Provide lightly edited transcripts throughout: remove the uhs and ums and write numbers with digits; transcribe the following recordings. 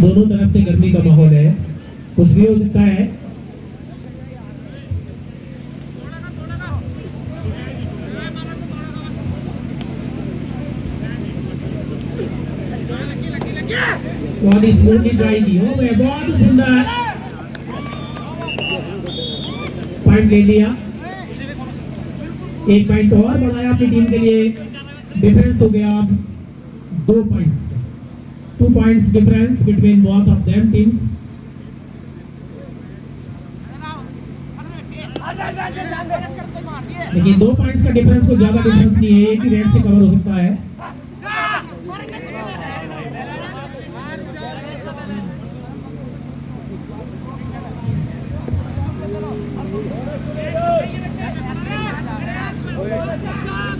दोनों तरफ से गर्मी का माहौल है, कुछ भी हो सकता है। बहुत ही स्मूथली ट्राई की, हो गया, बहुत सुंदर पॉइंट ले लिया। एक पॉइंट और बनाया अपनी टीम के लिए, डिफरेंस हो गया अब 2 points, 2 points difference between both of them teams। लेकिन 2 पॉइंट्स का डिफरेंस को ज्यादा डिफरेंस नहीं है, एक ही रेड से कवर हो सकता है।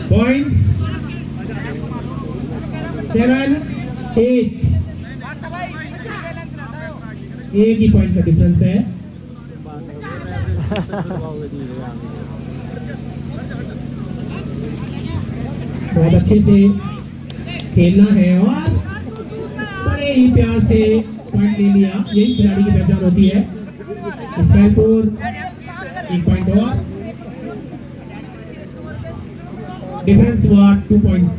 पॉइंट्स 7, 8, एक ही पॉइंट का डिफरेंस है। बहुत अच्छे से खेलना है और बड़े ही प्यार से पॉइंट ले लिया, यही खिलाड़ी की पहचान होती है। इसका स्कोर 1 पॉइंट और डिफरेंस हुआ 2 पॉइंट्स।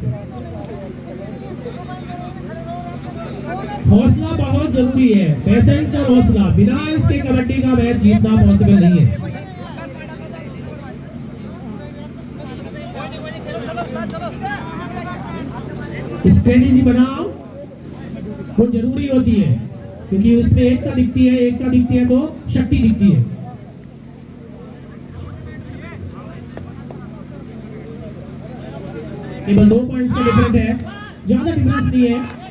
हौसला बहुत जरूरी है, पेशेंस और हौसला, बिना इसके कबड्डी का मैच जीतना पॉसिबल नहीं है। स्ट्रेटेजी बनाओ, वो जरूरी होती है, क्योंकि उसमें एकता दिखती है, एकता दिखती है तो शक्ति दिखती है। केवल 2 पॉइंट्स का डिफरेंस है, ज्यादा डिफरेंस नहीं है।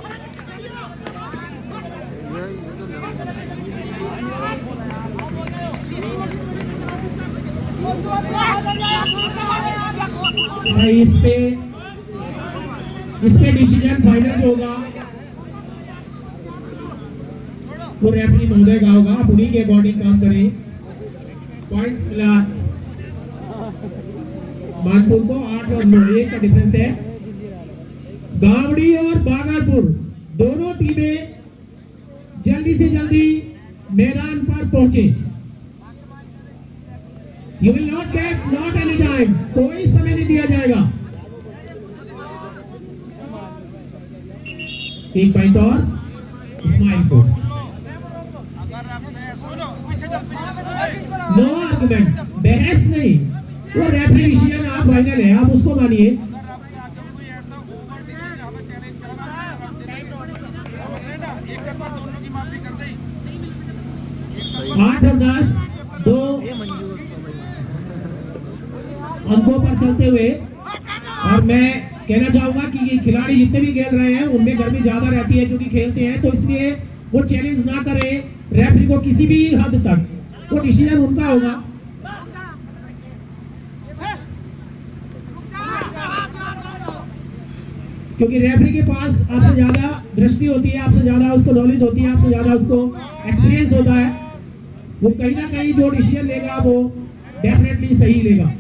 इस पे डिसीजन फाइनल जो होगा वो रेफरी महोदय का होगा, आप उन्हीं के अकॉर्डिंग काम करें। पॉइंट्स मिला मानपुर को 8 और 9, 1 का डिफरेंस है। गावड़ी और बागरपुर दोनों टीमें जल्दी से जल्दी मैदान पर पहुंचे। You will not get not any time, कोई समय नहीं दिया जाएगा। 1 पॉइंट और इस्माइल को। नो आर्गुमेंट, बहस नहीं, वो रेफरी डिसीजन आप फाइनल है, आप उसको मानिए। 8 और 10 2 अंकों पर चलते हुए, और मैं कहना चाहूंगा कि ये खिलाड़ी जितने भी खेल रहे हैं उनमें गर्मी ज्यादा रहती है क्योंकि खेलते हैं, तो इसलिए वो चैलेंज ना करें रेफरी को किसी भी हद तक, वो डिसीजन उनका होगा। क्योंकि रेफरी के पास आपसे ज्यादा दृष्टि होती है, आपसे ज्यादा उसको नॉलेज होती है, आपसे ज्यादा उसको एक्सपीरियंस होता है। वो कहीं ना कहीं जो डिसीजन लेगा वो डेफिनेटली सही लेगा।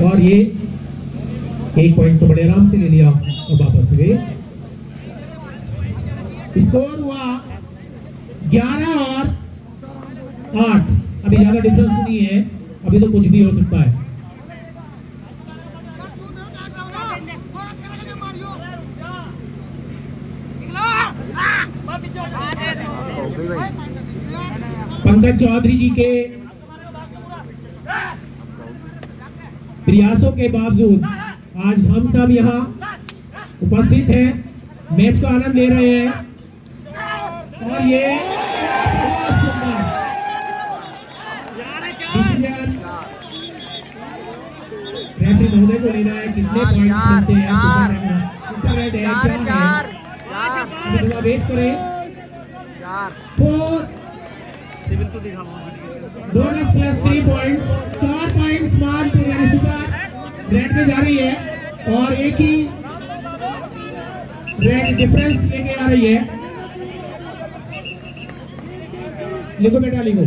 और ये 1 पॉइंट तो बड़े आराम से ले लिया और वापस गए। स्कोर हुआ 11 और 8, अभी ज्यादा डिफरेंस नहीं है, अभी तो कुछ भी हो सकता है। पंकज चौधरी जी के प्रयासों के बावजूद आज हम सब यहाँ उपस्थित हैं, मैच का आनंद ले रहे हैं, और ये बहुत सुंदर डिसीजन रेफरी महोदय को लेना है। कितने पॉइंट्स मिलते हैं, सुपर रेड है, क्या है, थोड़ा वेट करें। 4 bonus plus 3 points, 4 points Manpur यानी सुपर रेड में जा रही है, और एक ही रेड डिफरेंस लेके आ रही है। लिखो बेटा लिखो।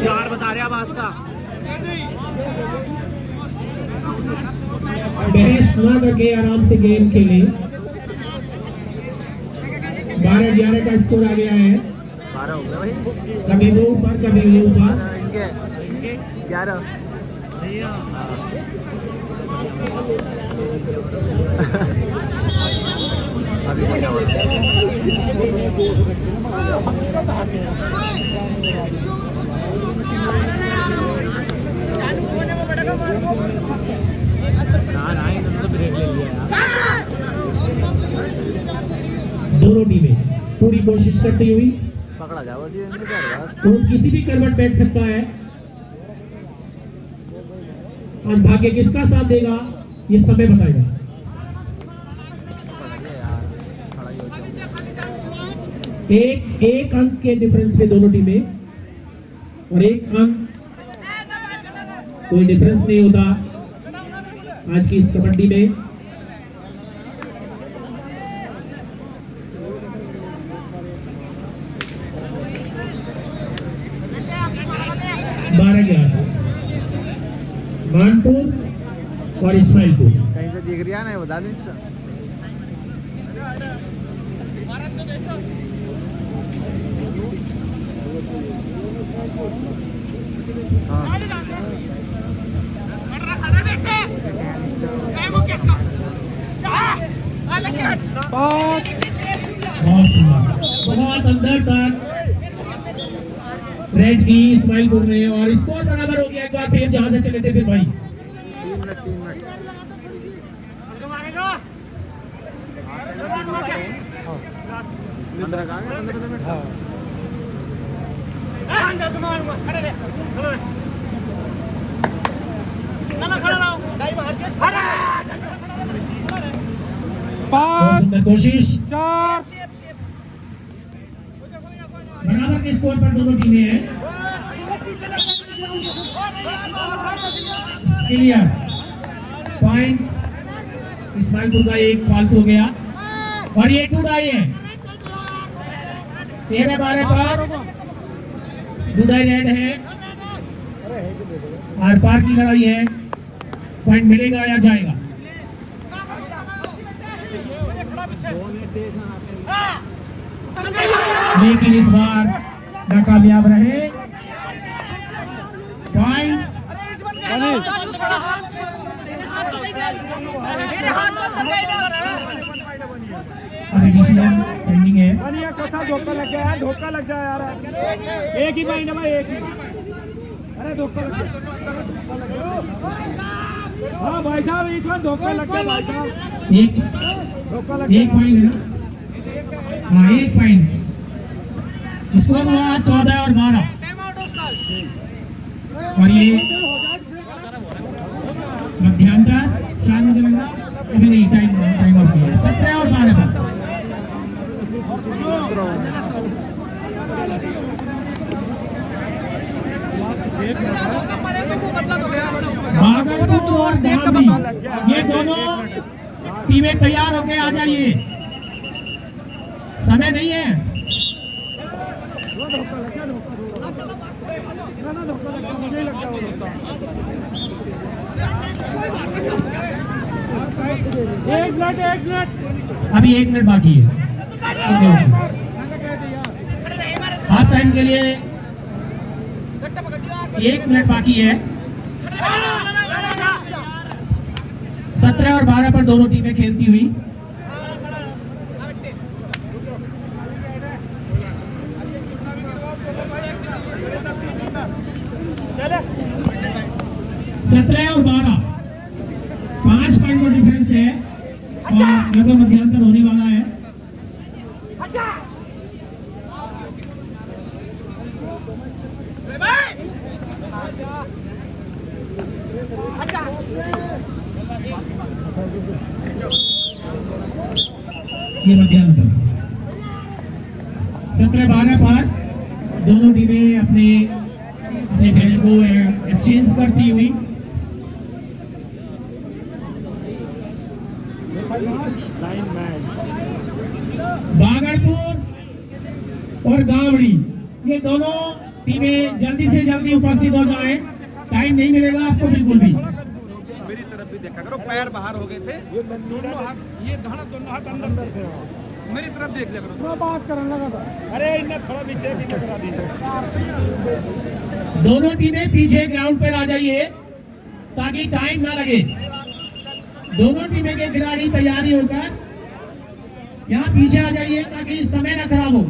चार बता रहे बादशाह। बहस ना करके आराम से गेम खेले। 12-11 का स्कोर आ गया है। 12 हो गया भाई। कभी वो ऊपर कभी ये ऊपर। इनके 11। अभी क्या हुआ? ब्रेक ले लिया। दोनों टीमें पूरी कोशिश करती हुई। पकड़ा जाओ जी इनके बस। तो किसी भी करवट बैठ सकता है। आज भाग्य किसका साथ देगा ये समय बताएगा। एक अंक के डिफरेंस पे दोनों टीमें, और एक अंक कोई डिफरेंस नहीं होता आज की इस कबड्डी में। मानपुर और इस्माइलपुर कहीं से दिख रहा है बता दें। बहुत अंदर तक रेड की इस्माइलपुर ने, और स्कोर बराबर हो गया। एक बार फिर जहां से चले थे फिर भाई 3 मिनट। बहुत सुंदर कोशिश। 4 बराबर के स्कोर पर दोनों टीमें हैं। Clear point. इस्माइलपुर का एक फालतू हो गया और ये टूडाई है। 13-12 पर टूडाई रेड है। आर पार की लड़ाई है। पॉइंट मिलेगा या जाएगा। लेकिन इस बार नाकामयाब रहे। पॉइंट्स पेंडिंग है। धोखा लग गया, धोखा लग गया यार। एक ही पॉइंट है भाई, एक ही। अरे धोखा लग गया। हाँ भाई साहब, इस बार धोखा लग गया भाई साहब। एक धोखा लग गया। एक पॉइंट है ना। हाँ एक पॉइंट। स्कोर हुआ 14 और 12 और ये मध्यांतर शायद मुझे लगा अभी नहीं। टाइम आउट किया। 17 और 12 पर भागलपुर और धामरी ये दोनों टीमें तैयार होके आ जाइए। समय नहीं है। एक मिनट अभी 1 मिनट बाकी है। हाफ टाइम के लिए 1 मिनट बाकी है। 17 और 12 पर दोनों टीमें खेलती हुई। सत्रह और 12 5 पॉइंट का डिफरेंस है और लगभग मध्यांतर होने वाला है। ये मध्यांतर 17-12 पर दोनों टीमें अपने एक्सचेंज करती हुई लाइन मैन भागलपुर और गावड़ी, ये दोनों टीमें जल्दी से जल्दी उपस्थित हो जाएं। टाइम नहीं मिलेगा आपको बिल्कुल भी। मेरी तरफ भी देखा करो, पैर बाहर हो गए थे, दोनों हाथ, ये दोनों हाथ अंदर थे। मेरी तरफ देख लिया करो। थोड़ा बात करने लगा था। अरे इन्हें थोड़ा पीछे करा दी। दोनों टीमें पीछे ग्राउंड पर आ जाइए ताकि टाइम ना लगे। दोनों टीमें के खिलाड़ी तैयारी होकर यहाँ पीछे आ जाइए ताकि समय ना खराब हो।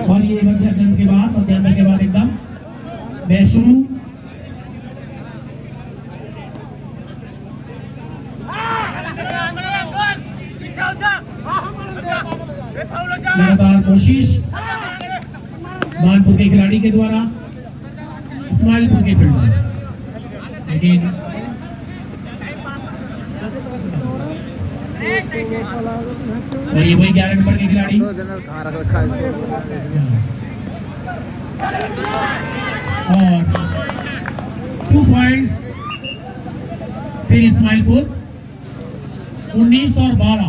और ये मध्यांतर के बाद एकदम मैच शुरू। लगातार कोशिश मानपुर के खिलाड़ी के द्वारा इस्माइलपुर के फील्डर, लेकिन और ये वही 11 नंबर के खिलाड़ी दो जनरल कहाँ रख रखा है और 2 पॉइंट्स फिर इस्माइलपुर 19 और 12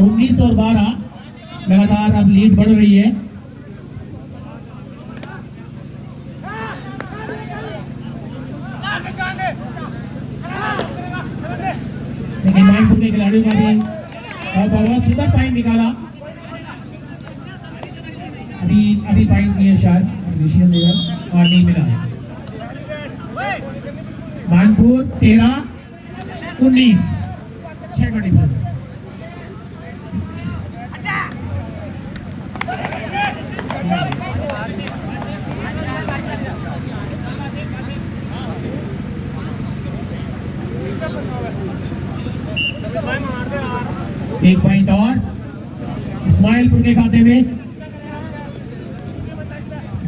19 और 12 लगातार अब लीड बढ़ रही है। लेकिन मानपुर के खिलाड़ियों का भी बहुत सुंदर पॉइंट निकाला। अभी पॉइंट नहीं है शायद डिसीजन देगा और नहीं मिला। मानपुर 13-19 6 का डिफरेंस। एक पॉइंट और इस्माइलपुर के खाते में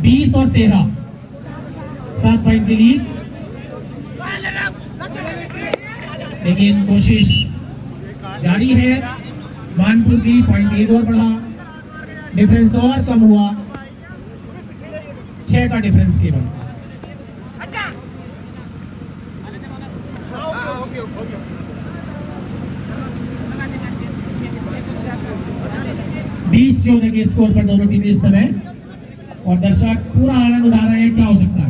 20 और 13 7 पॉइंट की लीड। लेकिन कोशिश जारी है मानपुर की। पॉइंट एक और बढ़ा, डिफरेंस और कम हुआ, 6 का डिफरेंस केवल। बीस 14 के स्कोर पर दोनों टीमें इस समय, और दर्शक पूरा आनंद उठा रहे हैं। क्या हो सकता है?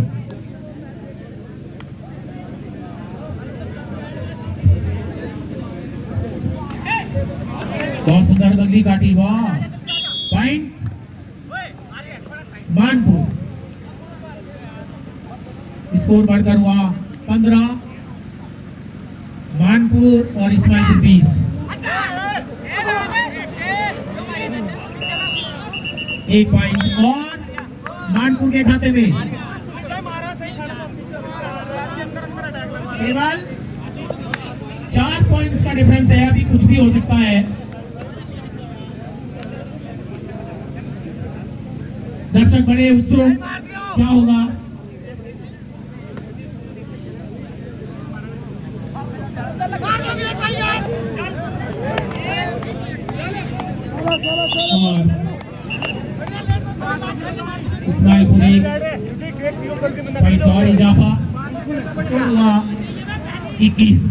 बहुत सुंदर बगली काटी, वाह। पॉइंट मानपुर, स्कोर बढ़कर हुआ 15 मानपुर और इस्माइलपुर 20। एक पॉइंट और मानपुर के खाते में। केवल 4 पॉइंट्स का डिफरेंस है, अभी कुछ भी हो सकता है। दर्शक बड़े उत्सुक, क्या होगा? और इस्माइलपुर एक पॉइंट और इजाफा, 21।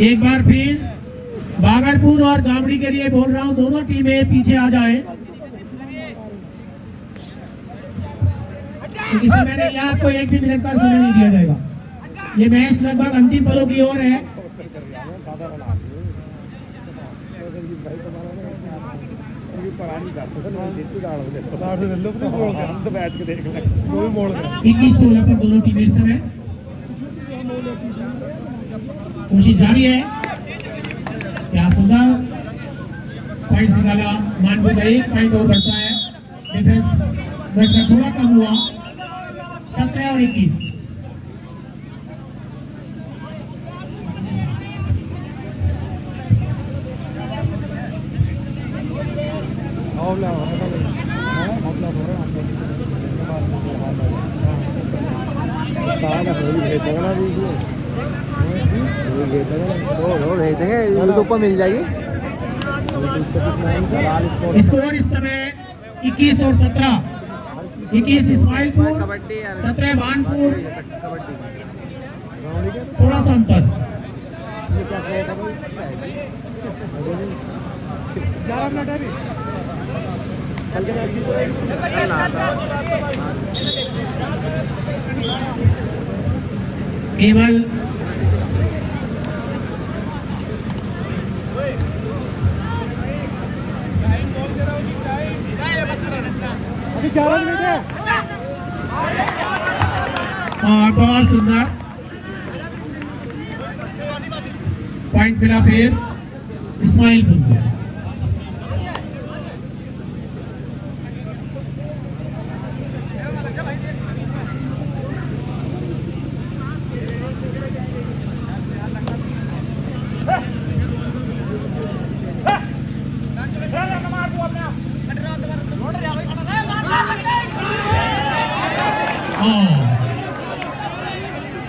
एक बार फिर भागलपुर और गावड़ी के लिए बोल रहा हूं, दोनों टीमें पीछे आ जाए। क्योंकि समय नहीं, आपको 1 भी मिनट का समय नहीं दिया जाएगा। ये मैच लगभग अंतिम पलों की ओर है। इक्कीस 16 पर दोनों टीमें इस समय। कोशिश जारी है, क्या सुंदर पॉइंट निकाला। मानपुर का 1 पॉइंट और बढ़ता है, डिफरेंस बढ़कर थोड़ा कम हुआ, 17 और 21। वो भेज देंगे यूट्यूब पर मिल जाएगी। स्कोर इस समय 21 और 17, 21 इस्माइलपुर, 17 भानपुर, थोड़ा सा अंतर। 11 मिनट है अभी कल के मैच की। केवल अभी 11 मिनट है। और बहुत सुंदर पॉइंट मिला फिर इस्माइलपुर को।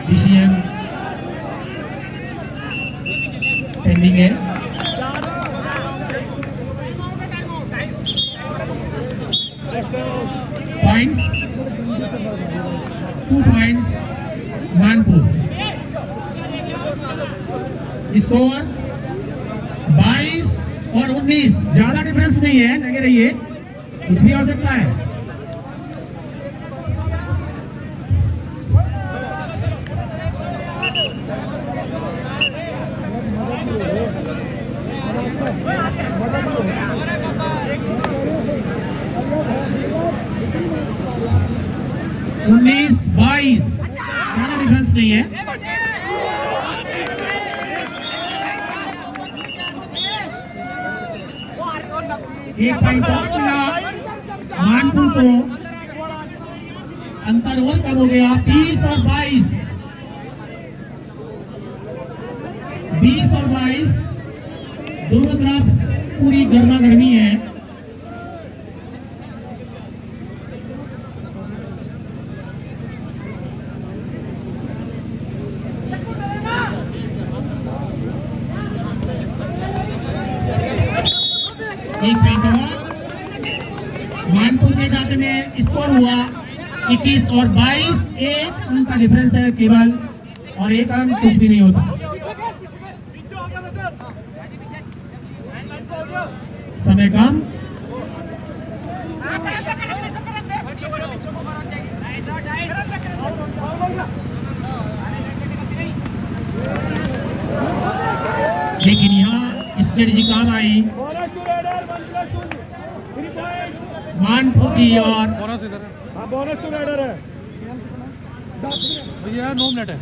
डिसीजन पेंडिंग है। Points 2 points Manpur. स्कोर 22 और 19, ज्यादा डिफरेंस नहीं है, लगे रहिए, कुछ भी हो सकता है। उन्नीस 22, ज्यादा डिफरेंस नहीं है। एक पॉइंट और मिला मानपुर को, अंतर और कम हो गया 20 और 22, 20 और 22, दोनों तरफ पूरी गर्मा गर्मी है। एक पॉइंट और मानपुर के खाते में स्कोर हुआ 21 और 22, एक अंक का डिफरेंस है केवल, और एक अंक कुछ भी नहीं होता। समय कम। लेकिन यहाँ स्ट्रेटजी काम आई मानपुर की, और बोनस इधर है। बोनस तो रेडर है भैया, 9 मिनट है।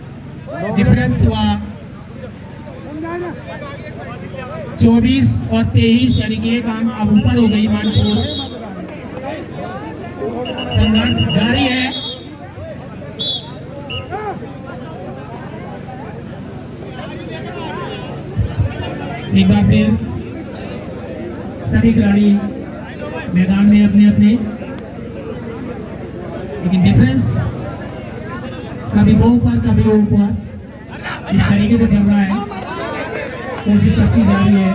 डिफरेंस हुआ 24 और 23, यानी कि एक अंक अब ऊपर हो गई मानपुर। संघर्ष जारी है। एक बार फिर सभी खिलाड़ी मैदान में अपने अपने, लेकिन डिफरेंस कभी वो ऊपर कभी वो ऊपर, इस तरीके से चल रहा है। कोशिश की जा रही है।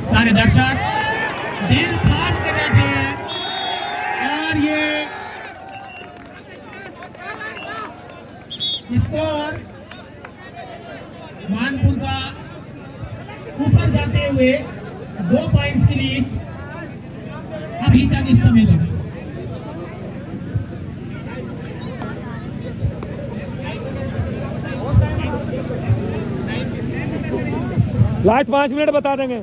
सारे दर्शक दिल फाड़ के बैठे हैं, और ये स्कोर मानपुर का ऊपर जाते हुए 2 पॉइंट्स की लीड अभी तक इस समय तक। लास्ट 5 मिनट बता देंगे,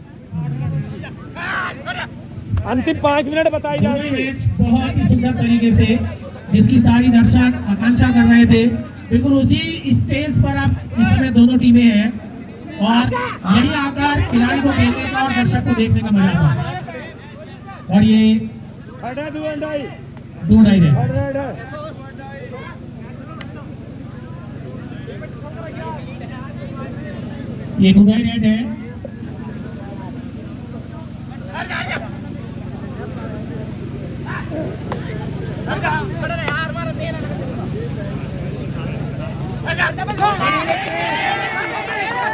अंतिम 5 मिनट बताई जाएगी। मैच बहुत ही सुंदर तरीके से, जिसकी सारी दर्शक आकांक्षा कर रहे थे, बिल्कुल उसी स्टेज पर अब इस समय दोनों टीमें हैं, और यही आकर खिलाड़ी को खेलने का और दर्शक को देखने का मजा आता है। और ये अरे दो अंडाई 2.5 रन। अरे ये 2.5 रन है।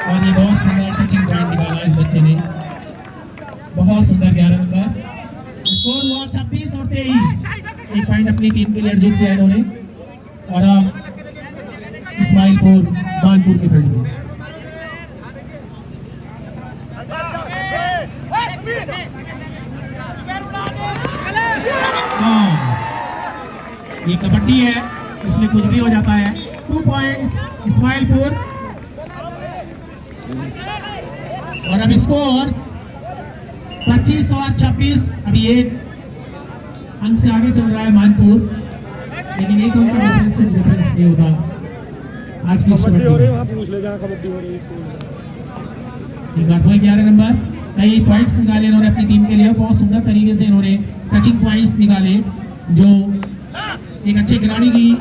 और ये बहुत सुंदर टचिंग पॉइंट निकाला इस बच्चे ने, बहुत सुंदर 11 नंबर। स्कोर हुआ 26 और 23। एक पॉइंट अपनी टीम के लिए अर्जित किया इन्होंने। और अब इस्माइलपुर मानपुर के फील्ड में ये कबड्डी है, इसमें कुछ भी हो जाता है। 2 पॉइंट्स इस्माइलपुर। और अब स्कोर 25 और 26। अभी एक अंक से आगे चल रहा है मानपुर, लेकिन एक अंक का डिफरेंस नहीं होगा आज की कबड्डी हो रही है, स्कोर। वहाँ पूछ ले जहाँ कबड्डी हो रही है स्कूल में। एक बार वही 11 नंबर। कई पॉइंट्स निकाले इन्होंने अपनी टीम के लिए, बहुत सुंदर तरीके से इन्होंने टचिंग पॉइंट्स निकाले, जो एक अच्छे खिलाड़ी की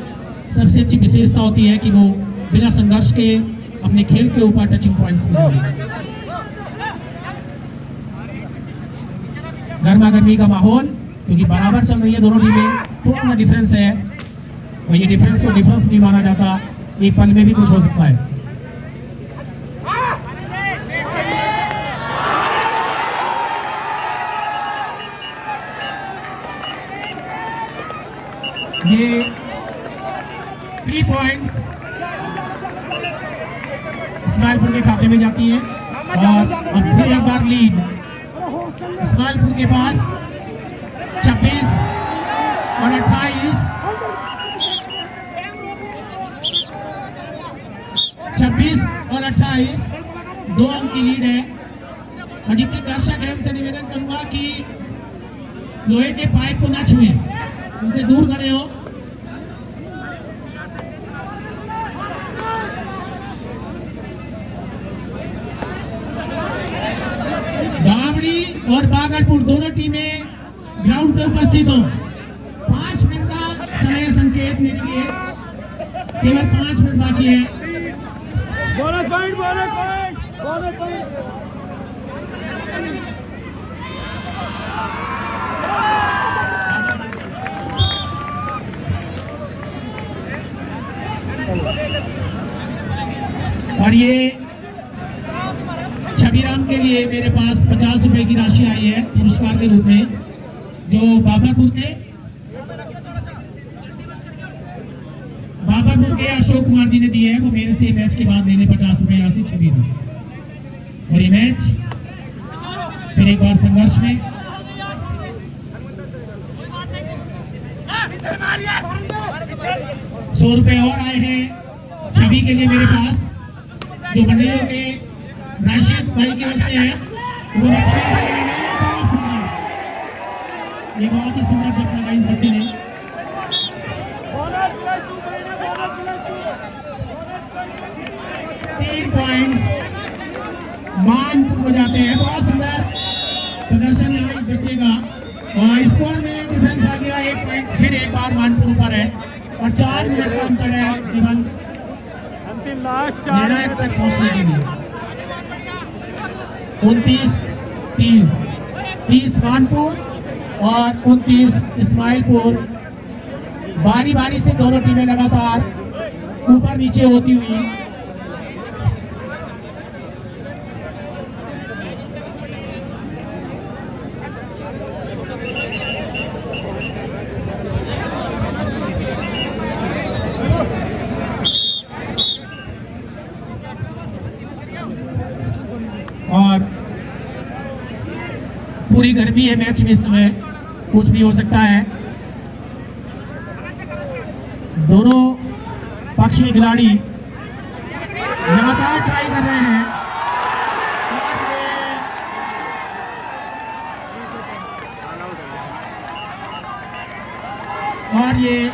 सबसे अच्छी विशेषता होती है कि वो बिना संघर्ष के अपने खेल के ऊपर टचिंग पॉइंट्स निकाले। गर्मा गर्मी का माहौल, क्योंकि बराबर चल रही है दोनों टीमें, थोड़ा सा डिफरेंस है और ये डिफरेंस को डिफरेंस नहीं माना जाता, एक पल में भी कुछ हो सकता है। ये 3 पॉइंट्स इस्माइलपुर के खाते में जाती है। और अब फिर एक बार लीड इस्माइलपुर के पास 26 और 28। 26 और 28 2 अंक की लीड है। और जितने दर्शक हैं उनसे निवेदन करूंगा कि लोहे के पाइप को ना छुएं, उनसे दूर खड़े हो। गावड़ी और बागलपुर दोनों टीमें ग्राउंड पे उपस्थित हो। 5 मिनट का समय संकेत मेरे लिए, केवल 5 मिनट बाकी है। Bonus point bonus point bonus point. और ये छबीराम के लिए मेरे पास 50 रुपए की राशि आई है पुरस्कार के रूप में, जो बाबरपुर के अशोक कुमार जी ने दिए हैं। वो मेरे से मैच के बाद देने 50 रुपए यहाँ से छबीर। और ये मैच फिर एक बार संघर्ष में। ₹100 और आए हैं छवि के लिए मेरे पास, जो मंडियों के राशिद भाई की ओर से है। वो ये बहुत ही सुंदर जब लगा इस बच्चे ने। Bonus plus 2 bonus plus 2। 3 points Manpur हो जाते हैं। बहुत सुंदर प्रदर्शन है इस बच्चे का। और स्कोर में डिफरेंस आ गया 1 पॉइंट। फिर एक बार मानपुर ऊपर है और 4 मिनट का अंतर है केवल अंतिम लास्ट 4 निर्णायक तक पहुंचने के लिए। 29-30 30 कानपुर और 29 इस्माइलपुर। बारी बारी से दोनों टीमें लगातार ऊपर नीचे होती हुई और पूरी गर्मी है मैच में, इस समय कुछ भी हो सकता है। दोनों पक्ष के खिलाड़ी लगातार ट्राई कर रहे हैं। और ये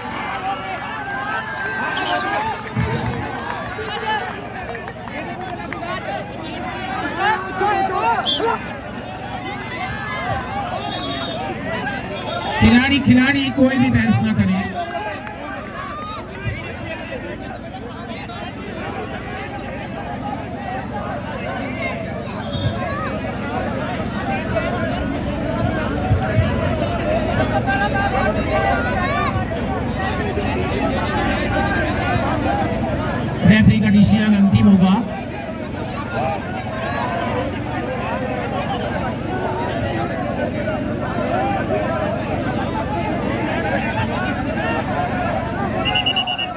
खिलाड़ी कोई भी बहस ना करे। रेफरी का डिसीजन अंतिम होगा।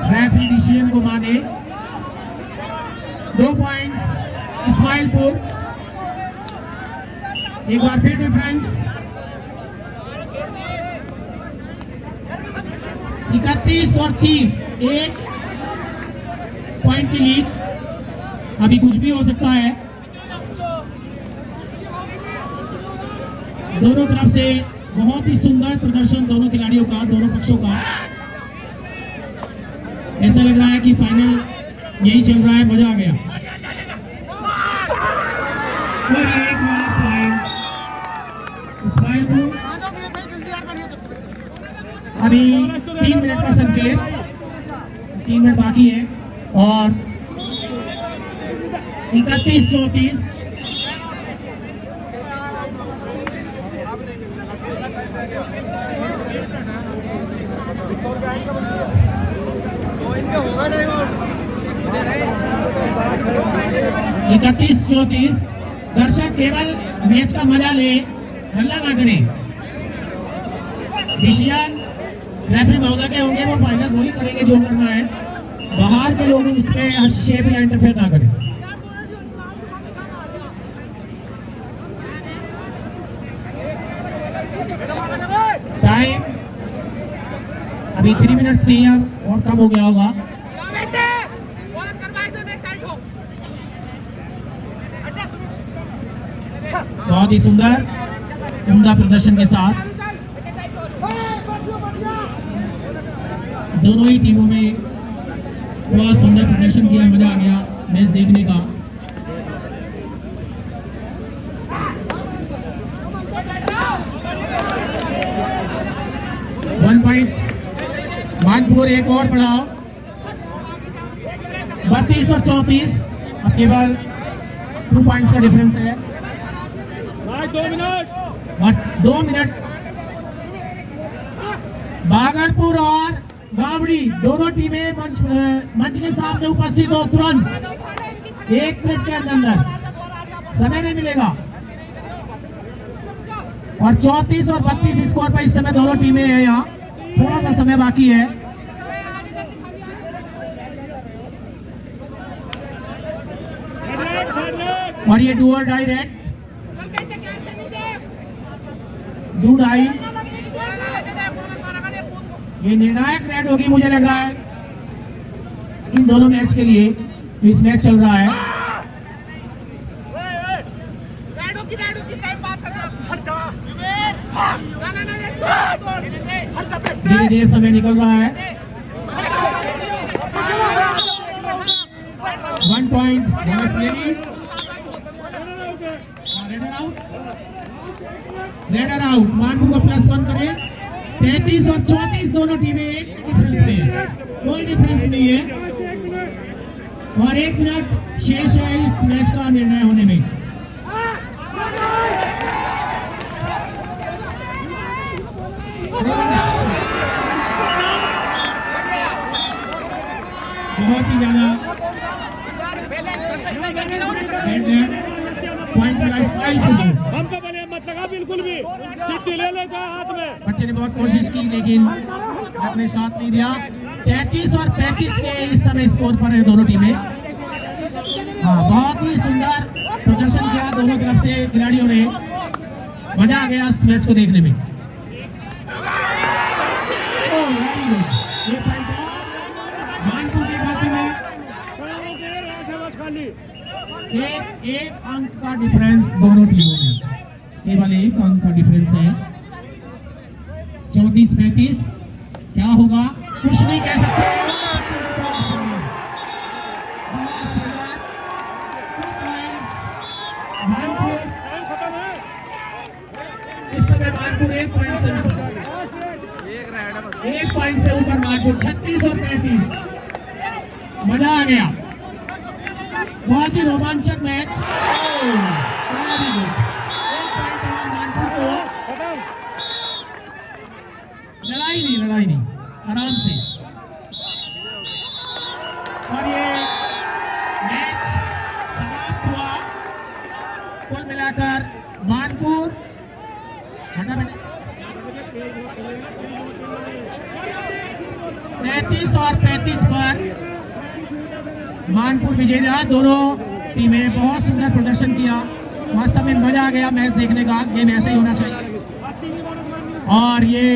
रेफरी डिसीजन को माने। 2 पॉइंट्स इस्माइलपुर। एक बार फिर डिफरेंस 31 और 30, 1 पॉइंट की लीड। अभी कुछ भी हो सकता है। दोनों तरफ से बहुत ही सुंदर प्रदर्शन दोनों खिलाड़ियों का, दोनों पक्षों का। ऐसा लग रहा है कि फाइनल यही चल रहा है, मजा आ गया। और एक और पॉइंट इस्माइलपुर। अभी 3 मिनट का संकेत, 3 मिनट बाकी है और 31-34। इनका होगा टाइम आउट। 31-34। दर्शक केवल मैच का मजा ले, हल्ला ना करें। डिसीजन रेफरी महोदय के होंगे, वो फाइनल वही करेंगे जो करना है। बाहर के लोग उसमें हस्तक्षेप या इंटरफेयर ना करें। टाइम अभी 3 मिनट से और कम हो गया होगा। बहुत ही सुंदर उम्दा प्रदर्शन के साथ दोनों ही टीमों में बहुत सुंदर प्रदर्शन किया, मजा आ गया मैच देखने का। वन पॉइंट मानपुर, एक और बढ़ाओ। 32 और 34। अब केवल 2 पॉइंट्स का डिफरेंस है। 2 मिनट। भागलपुर और गावड़ी दोनों टीमें मंच के सामने उपस्थित हो तुरंत। 1 मिनट के अंदर, समय नहीं मिलेगा। और 34 और 32 स्कोर पर इस समय दोनों टीमें हैं। यहाँ थोड़ा सा समय बाकी है। और ये डू और डाई रेड, डू डाई, ये निर्णायक रेड होगी मुझे लग रहा है इन दोनों मैच के लिए। तो इस मैच चल रहा है। धीरे धीरे समय निकल रहा है। 1 पॉइंट रेडर आउट। मानपुर को +1 करें। 33 और 34 दोनों टीमें एक डिफरेंस में, कोई डिफरेंस नहीं है। और 1 मिनट शेष है इस मैच का निर्णय होने में। बहुत ही ज्यादा पॉइंट मिला इस्माइलपुर को। हमको बने मत लगा बिल्कुल भी, सिद्धि ले ले जा हाथ में। बच्चे ने बहुत कोशिश की लेकिन अपने साथ नहीं दिया। 33 और 35 के इस समय स्कोर पर है दोनों टीमें। हाँ, बहुत ही सुंदर प्रदर्शन किया दोनों तरफ से खिलाड़ियों ने। मजा आ गया इस मैच को देखने में। मानपुर के खाते में एक अंक का डिफरेंस दोनों टीमों में, केवल 1 अंक का डिफरेंस है। 34-35 क्या होगा कुछ नहीं कह सकते। इस समय मानपुर 1 पॉइंट से ऊपर। एक पॉइंट से ऊपर मानपुर 36 और 35। मजा आ गया, बहुत ही रोमांचक मैच। वेरी गुड, एक पॉइंट मानपुर को। लड़ाई नहीं, आराम से। और ये मैच समाप्त हुआ। कुल मिलाकर मानपुर 37 और 35 पर मानपुर विजयी रहा। दोनों टीमें बहुत सुंदर प्रदर्शन किया। वास्तव में मजा आ गया मैच देखने का। गेम ऐसे ही होना चाहिए। और ये